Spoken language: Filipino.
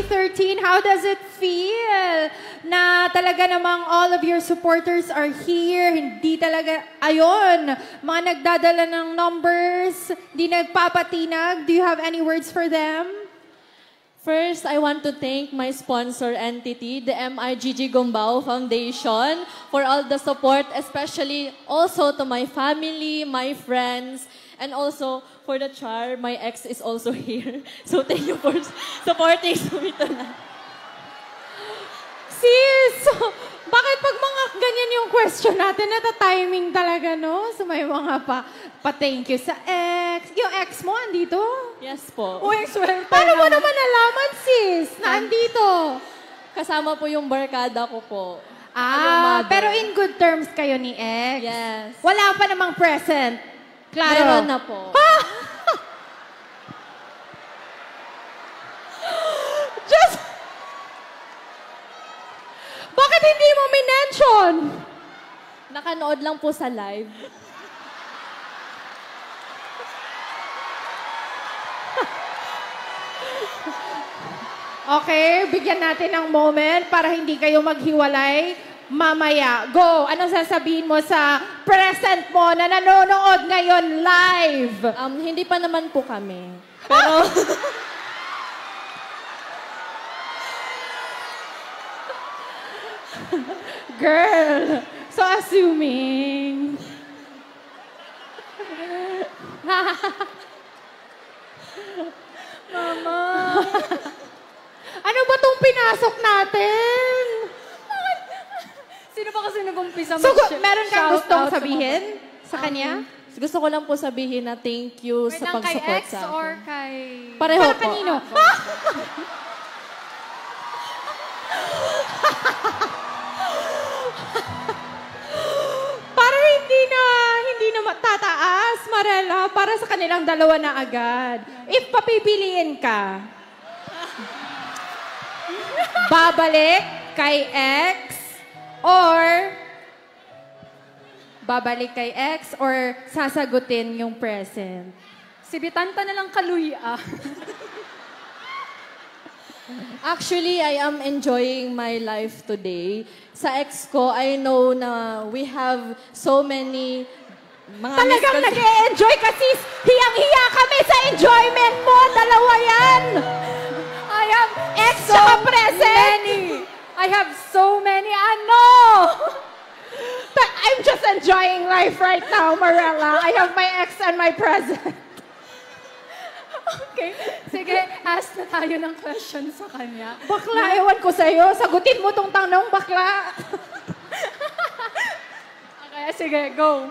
2013, how does it feel na talaga namang all of your supporters are here? Hindi talaga, ayun, mga nagdadala ng numbers, hindi nagpapatinag. Do you have any words for them? First, I want to thank my sponsor entity, the MIGG Gumbao Foundation, for all the support, especially also to my family, my friends, and also for the char. My ex is also here. So thank you for supporting Sumito na. Sis, bakit pag mga ganyan yung question natin, nata-timing talaga, no? So may mga pa-thank you sa ex. Yung ex mo, andito? Yes po. Uy, swerte. Paano mo naman nalaman, sis, na andito? Kasama po yung barkada ko po. Pero in good terms kayo ni ex? Yes. Wala pa namang present? Claro. Meron na po. Just... Bakit hindi mo minention? Nakanood lang po sa live. Okay, bigyan natin ng moment para hindi kayo maghiwalay mamaya. Go! Anong sasabihin mo sa present mo na nanonood ngayon live? Hindi pa naman po kami. Pero... Girl, so assuming. Mama. Ano ba tong pinasok natin? Sino ba kasi nag-umpisa So, meron kang gustong sabihin sa kanya? Gusto ko lang po sabihin na thank you sa pag-support sa akin. Or kay... Pareho Para po. kanino? Para hindi na matataas, Marela. Para sa kanilang dalawa na agad. If papipiliin ka, babalik kay ex or sasagutin yung present? Si Bitanta na lang kaluya. Actually, I am enjoying my life today. Sa ex ko, I know na we have so many mga Talagang nag-e-enjoy kasi hiyang-hiya kami sa enjoyment mo. Dalawa yan. I have Ex sa present. I have so many, ano! I'm just enjoying life right now, Marella. I have my ex and my present. Okay, sige, ask na tayo ng question sa kanya. Bakla, ewan ko sa'yo. Sagutin mo tong tanong, bakla. Okay, sige, go.